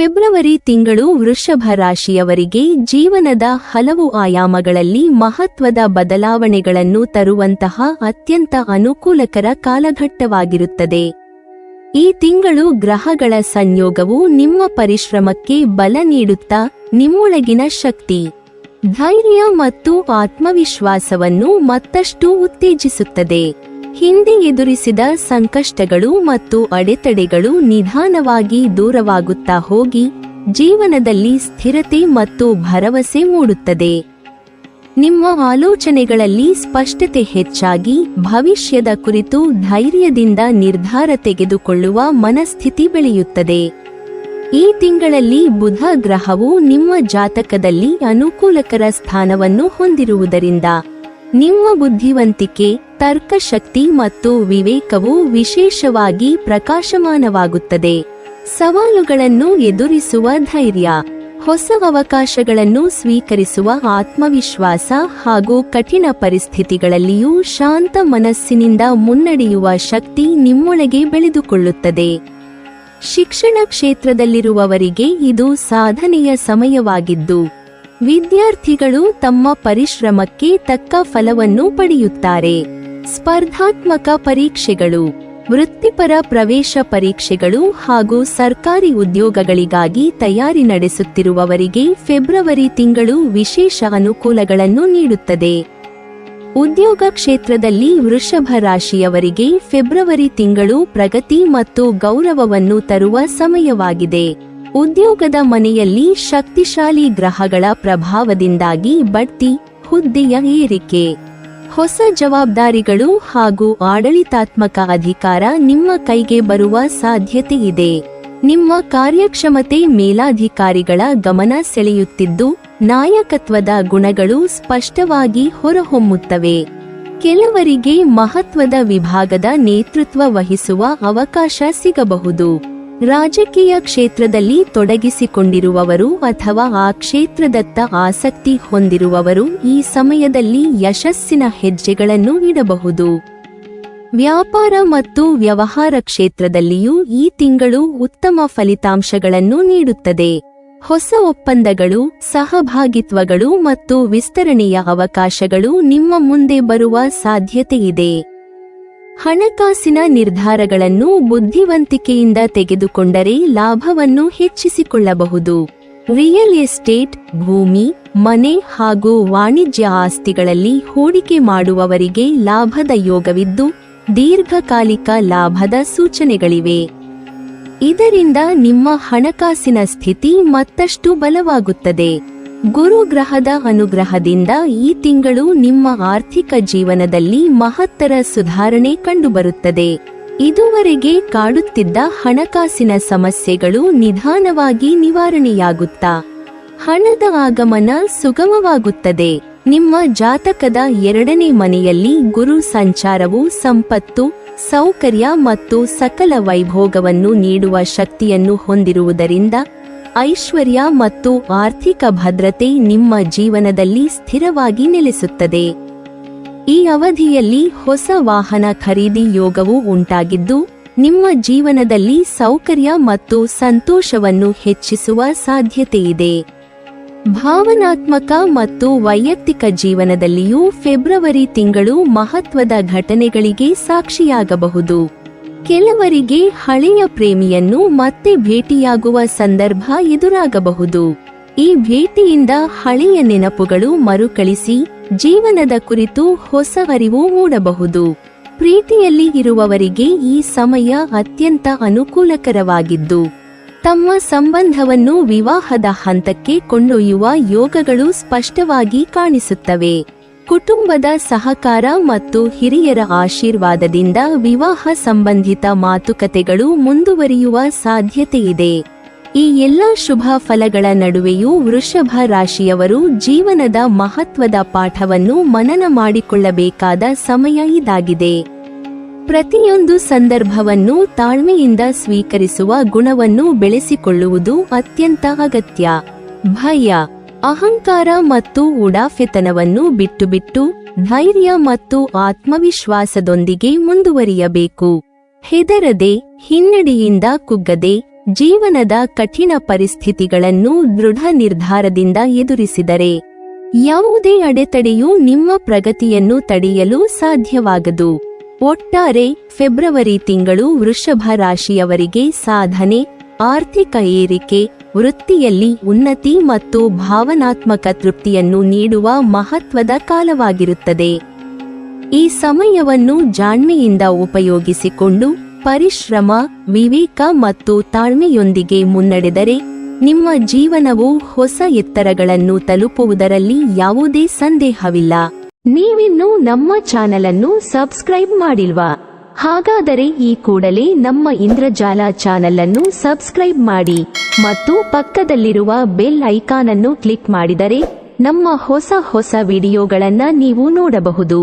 February ತಿಂಗಳು ವೃಷಭ ರಾಶಿಯವರಿಗೆ ಜೀವನದ ಹಲವು ಆಯಾಮಗಳಲ್ಲಿ ಮಹತ್ವದ ಬದಲಾವಣೆಗಳನ್ನು ತರುವಂತಹ ಅತ್ಯಂತ ಅನುಕೂಲಕರ ಕಾಲಘಟ್ಟವಾಗಿರುತ್ತದೆ. ಈ ತಿಂಗಳು ಗ್ರಹಗಳ ಸಂಯೋಗವು ನಿಮ್ಮ ಪರಿಶ್ರಮಕ್ಕೆ ಬಲ ನೀಡುತ್ತಾ ನಿಮ್ಮೊಳಗಿನ ಶಕ್ತಿ, ಧೈರ್ಯ ಮತ್ತು ಆತ್ಮವಿಶ್ವಾಸವನ್ನು ಮತ್ತಷ್ಟು ಉತ್ತೇಜಿಸುತ್ತದೆ. ಹಿಂದೆ ಎದುರಿಸಿದ ಸಂಕಷ್ಟಗಳು ಮತ್ತು ಅಡೆತಡೆಗಳು ನಿಧಾನವಾಗಿ ದೂರವಾಗುತ್ತಾ ಹೋಗಿ ಜೀವನದಲ್ಲಿ ಸ್ಥಿರತೆ ಮತ್ತು ಭರವಸೆ ಮೂಡುತ್ತದೆ. ನಿಮ್ಮ ಆಲೋಚನೆಗಳಲ್ಲಿ ಸ್ಪಷ್ಟತೆ ಹೆಚ್ಚಾಗಿ ಭವಿಷ್ಯದ ಕುರಿತು ಧೈರ್ಯದಿಂದ ನಿರ್ಧಾರ ತೆಗೆದುಕೊಳ್ಳುವ ಮನಸ್ಥಿತಿ ಬೆಳೆಯುತ್ತದೆ. ಈ ತಿಂಗಳಲ್ಲಿ ಬುಧ ಗ್ರಹವು ನಿಮ್ಮ ಜಾತಕದಲ್ಲಿ ಅನುಕೂಲಕರ ಸ್ಥಾನವನ್ನು ಹೊಂದಿರುವುದರಿಂದ ನಿಮ್ಮ ಬುದ್ಧಿವಂತಿಕೆ, ತರ್ಕಶಕ್ತಿ ಮತ್ತು ವಿವೇಕವು ವಿಶೇಷವಾಗಿ ಪ್ರಕಾಶಮಾನವಾಗುತ್ತದೆ. ಸವಾಲುಗಳನ್ನು ಎದುರಿಸುವ ಧೈರ್ಯ, ಹೊಸ ಅವಕಾಶಗಳನ್ನು ಸ್ವೀಕರಿಸುವ ಆತ್ಮವಿಶ್ವಾಸ ಹಾಗೂ ಕಠಿಣ ಪರಿಸ್ಥಿತಿಗಳಲ್ಲಿಯೂ ಶಾಂತ ಮನಸ್ಸಿನಿಂದ ಮುನ್ನಡೆಯುವ ಶಕ್ತಿ ನಿಮ್ಮೊಳಗೆ ಬೆಳೆದುಕೊಳ್ಳುತ್ತದೆ. ಶಿಕ್ಷಣ ಕ್ಷೇತ್ರದಲ್ಲಿರುವವರಿಗೆ ಇದು ಸಾಧನೆಯ ಸಮಯವಾಗಿದ್ದು, ವಿದ್ಯಾರ್ಥಿಗಳು ತಮ್ಮ ಪರಿಶ್ರಮಕ್ಕೆ ತಕ್ಕ ಫಲವನ್ನು ಪಡೆಯುತ್ತಾರೆ. ಸ್ಪರ್ಧಾತ್ಮಕ ಪರೀಕ್ಷೆಗಳು, ವೃತ್ತಿಪರ ಪ್ರವೇಶ ಪರೀಕ್ಷೆಗಳು ಹಾಗೂ ಸರ್ಕಾರಿ ಉದ್ಯೋಗಗಳಿಗಾಗಿ ತಯಾರಿ ನಡೆಸುತ್ತಿರುವವರಿಗೆ ಫೆಬ್ರವರಿ ತಿಂಗಳು ವಿಶೇಷ ಅನುಕೂಲಗಳನ್ನು ನೀಡುತ್ತದೆ. ಉದ್ಯೋಗ ಕ್ಷೇತ್ರದಲ್ಲಿ ವೃಷಭ ರಾಶಿಯವರಿಗೆ ಫೆಬ್ರವರಿ ತಿಂಗಳು ಪ್ರಗತಿ ಮತ್ತು ಗೌರವವನ್ನು ತರುವ ಸಮಯವಾಗಿದೆ. ಉದ್ಯೋಗದ ಮನೆಯಲ್ಲಿ ಶಕ್ತಿಶಾಲಿ ಗ್ರಹಗಳ ಪ್ರಭಾವದಿಂದಾಗಿ ಬಡ್ತಿ, ಹುದ್ದೆಯ ಏರಿಕೆ, ಹೊಸ ಜವಾಬ್ದಾರಿಗಳು ಹಾಗೂ ಆಡಳಿತಾತ್ಮಕ ಅಧಿಕಾರ ನಿಮ್ಮ ಕೈಗೆ ಬರುವ ಸಾಧ್ಯತೆ ಇದೆ. ನಿಮ್ಮ ಕಾರ್ಯಕ್ಷಮತೆ ಮೇಲಾಧಿಕಾರಿಗಳ ಗಮನ ಸೆಳೆಯುತ್ತಿದ್ದು, ನಾಯಕತ್ವದ ಗುಣಗಳು ಸ್ಪಷ್ಟವಾಗಿ ಹೊರಹೊಮ್ಮುತ್ತವೆ. ಕೆಲವರಿಗೆ ಮಹತ್ವದ ವಿಭಾಗದ ನೇತೃತ್ವ ವಹಿಸುವ ಅವಕಾಶ ಸಿಗಬಹುದು. ರಾಜಕೀಯ ಕ್ಷೇತ್ರದಲ್ಲಿ ತೊಡಗಿಸಿಕೊಂಡಿರುವವರು ಅಥವಾ ಆ ಕ್ಷೇತ್ರದತ್ತ ಆಸಕ್ತಿ ಹೊಂದಿರುವವರು ಈ ಸಮಯದಲ್ಲಿ ಯಶಸ್ಸಿನ ಹೆಜ್ಜೆಗಳನ್ನು ಇಡಬಹುದು. ವ್ಯಾಪಾರ ಮತ್ತು ವ್ಯವಹಾರ ಕ್ಷೇತ್ರದಲ್ಲಿಯೂ ಈ ತಿಂಗಳು ಉತ್ತಮ ಫಲಿತಾಂಶಗಳನ್ನು ನೀಡುತ್ತದೆ. ಹೊಸ ಒಪ್ಪಂದಗಳು, ಸಹಭಾಗಿತ್ವಗಳು ಮತ್ತು ವಿಸ್ತರಣೆಯ ಅವಕಾಶಗಳು ನಿಮ್ಮ ಮುಂದೆ ಬರುವ ಸಾಧ್ಯತೆಯಿದೆ. ಹಣಕಾಸಿನ ನಿರ್ಧಾರಗಳನ್ನು ಬುದ್ಧಿವಂತಿಕೆಯಿಂದ ತೆಗೆದುಕೊಂಡರೆ ಲಾಭವನ್ನು ಹೆಚ್ಚಿಸಿಕೊಳ್ಳಬಹುದು. ರಿಯಲ್ ಎಸ್ಟೇಟ್, ಭೂಮಿ, ಮನೆ ಹಾಗೂ ವಾಣಿಜ್ಯ ಆಸ್ತಿಗಳಲ್ಲಿ ಹೂಡಿಕೆ ಮಾಡುವವರಿಗೆ ಲಾಭದ ಯೋಗವಿದ್ದು, ದೀರ್ಘಕಾಲಿಕ ಲಾಭದ ಸೂಚನೆಗಳಿವೆ. ಇದರಿಂದ ನಿಮ್ಮ ಹಣಕಾಸಿನ ಸ್ಥಿತಿ ಮತ್ತಷ್ಟು ಬಲವಾಗುತ್ತದೆ. ಗುರು ಗ್ರಹದ ಅನುಗ್ರಹದಿಂದ ಈ ತಿಂಗಳು ನಿಮ್ಮ ಆರ್ಥಿಕ ಜೀವನದಲ್ಲಿ ಮಹತ್ತರ ಸುಧಾರಣೆ ಕಂಡುಬರುತ್ತದೆ. ಇದುವರೆಗೆ ಕಾಡುತ್ತಿದ್ದ ಹಣಕಾಸಿನ ಸಮಸ್ಯೆಗಳು ನಿಧಾನವಾಗಿ ನಿವಾರಣೆಯಾಗುತ್ತಾ ಹಣದ ಆಗಮನ ಸುಗಮವಾಗುತ್ತದೆ. ನಿಮ್ಮ ಜಾತಕದ 2ನೇ ಮನೆಯಲ್ಲಿ ಗುರು ಸಂಚಾರವು ಸಂಪತ್ತು, ಸೌಕರ್ಯ ಮತ್ತು ಸಕಲ ವೈಭೋಗವನ್ನು ನೀಡುವ ಶಕ್ತಿಯನ್ನು ಹೊಂದಿರುವುದರಿಂದ ಐಶ್ವರ್ಯ ಮತ್ತು ಆರ್ಥಿಕ ಭದ್ರತೆ ನಿಮ್ಮ ಜೀವನದಲ್ಲಿ ಸ್ಥಿರವಾಗಿ ನೆಲೆಸುತ್ತದೆ. ಈ ಅವಧಿಯಲ್ಲಿ ಹೊಸ ವಾಹನ ಖರೀದಿ ಯೋಗವು ಉಂಟಾಗಿದ್ದು, ನಿಮ್ಮ ಜೀವನದಲ್ಲಿ ಸೌಕರ್ಯ ಮತ್ತು ಸಂತೋಷವನ್ನು ಹೆಚ್ಚಿಸುವ ಸಾಧ್ಯತೆಯಿದೆ. ಭಾವನಾತ್ಮಕ ಮತ್ತು ವೈಯಕ್ತಿಕ ಜೀವನದಲ್ಲಿಯೂ ಫೆಬ್ರವರಿ ತಿಂಗಳು ಮಹತ್ವದ ಘಟನೆಗಳಿಗೆ ಸಾಕ್ಷಿಯಾಗಬಹುದು. ಕೆಲವರಿಗೆ ಹಳೆಯ ಪ್ರೇಮಿಯನ್ನು ಮತ್ತೆ ಭೇಟಿಯಾಗುವ ಸಂದರ್ಭ ಎದುರಾಗಬಹುದು. ಈ ಭೇಟಿಯಿಂದ ಹಳೆಯ ನೆನಪುಗಳು ಮರುಕಳಿಸಿ ಜೀವನದ ಕುರಿತು ಹೊಸ ಅರಿವು ಮೂಡಬಹುದು. ಪ್ರೀತಿಯಲ್ಲಿ ಇರುವವರಿಗೆ ಈ ಸಮಯ ಅತ್ಯಂತ ಅನುಕೂಲಕರವಾಗಿದ್ದು, ತಮ್ಮ ಸಂಬಂಧವನ್ನು ವಿವಾಹದ ಹಂತಕ್ಕೆ ಕೊಂಡೊಯ್ಯುವ ಯೋಗಗಳು ಸ್ಪಷ್ಟವಾಗಿ ಕಾಣಿಸುತ್ತವೆ. ಕುಟುಂಬದ ಸಹಕಾರ ಮತ್ತು ಹಿರಿಯರ ಆಶೀರ್ವಾದದಿಂದ ವಿವಾಹ ಸಂಬಂಧಿತ ಮಾತುಕತೆಗಳು ಮುಂದುವರಿಯುವ ಸಾಧ್ಯತೆಯಿದೆ. ಈ ಎಲ್ಲ ಶುಭ ಫಲಗಳ ನಡುವೆಯೂ ವೃಷಭ ರಾಶಿಯವರು ಜೀವನದ ಮಹತ್ವದ ಪಾಠವನ್ನು ಮನನ ಮಾಡಿಕೊಳ್ಳಬೇಕಾದ ಸಮಯ ಇದಾಗಿದೆ. ಪ್ರತಿಯೊಂದು ಸಂದರ್ಭವನ್ನು ತಾಳ್ಮೆಯಿಂದ ಸ್ವೀಕರಿಸುವ ಗುಣವನ್ನು ಬೆಳೆಸಿಕೊಳ್ಳುವುದು ಅತ್ಯಂತ ಅಗತ್ಯ. ಭಯ, ಅಹಂಕಾರ ಮತ್ತು ಉಡಾಫೆತನವನ್ನು ಬಿಟ್ಟು ಧೈರ್ಯ ಮತ್ತು ಆತ್ಮವಿಶ್ವಾಸದೊಂದಿಗೆ ಮುಂದುವರಿಯಬೇಕು. ಹೆದರದೆ, ಹಿನ್ನಡೆಯಿಂದ ಕುಗ್ಗದೆ, ಜೀವನದ ಕಠಿಣ ಪರಿಸ್ಥಿತಿಗಳನ್ನು ದೃಢ ನಿರ್ಧಾರದಿಂದ ಎದುರಿಸಿದರೆ ಯಾವುದೇ ಅಡೆತಡೆಯೂ ನಿಮ್ಮ ಪ್ರಗತಿಯನ್ನು ತಡೆಯಲು ಸಾಧ್ಯವಾಗದು. ಒಟ್ಟಾರೆ ಫೆಬ್ರವರಿ ತಿಂಗಳು ವೃಷಭ ರಾಶಿಯವರಿಗೆ ಸಾಧನೆ, ಆರ್ಥಿಕ ಏರಿಕೆ, ವೃತ್ತಿಯಲ್ಲಿ ಉನ್ನತಿ ಮತ್ತು ಭಾವನಾತ್ಮಕ ತೃಪ್ತಿಯನ್ನು ನೀಡುವ ಮಹತ್ವದ ಕಾಲವಾಗಿರುತ್ತದೆ. ಈ ಸಮಯವನ್ನು ಜಾಣ್ಮೆಯಿಂದ ಉಪಯೋಗಿಸಿಕೊಂಡು ಪರಿಶ್ರಮ, ವಿವೇಕ ಮತ್ತು ತಾಳ್ಮೆಯೊಂದಿಗೆ ಮುನ್ನಡೆದರೆ ನಿಮ್ಮ ಜೀವನವು ಹೊಸ ಎತ್ತರಗಳನ್ನು ತಲುಪುವುದರಲ್ಲಿ ಯಾವುದೇ ಸಂದೇಹವಿಲ್ಲ. ನೀವಿನ್ನೂ ನಮ್ಮ ಚಾನೆಲ್ ಅನ್ನು ಸಬ್ಸ್ಕ್ರೈಬ್ ಮಾಡಿಲ್ವಾ? ಹಾಗಾದರೆ ಈ ಕೂಡಲೇ ನಮ್ಮ ಇಂದ್ರಜಾಲ ಚಾನೆಲ್ ಅನ್ನು ಸಬ್ಸ್ಕ್ರೈಬ್ ಮಾಡಿ ಮತ್ತು ಪಕ್ಕದಲ್ಲಿರುವ ಬೆಲ್ ಐಕಾನ್ ಅನ್ನು ಕ್ಲಿಕ್ ಮಾಡಿದರೆ ನಮ್ಮ ಹೊಸ ವಿಡಿಯೋಗಳನ್ನು ನೀವು ನೋಡಬಹುದು.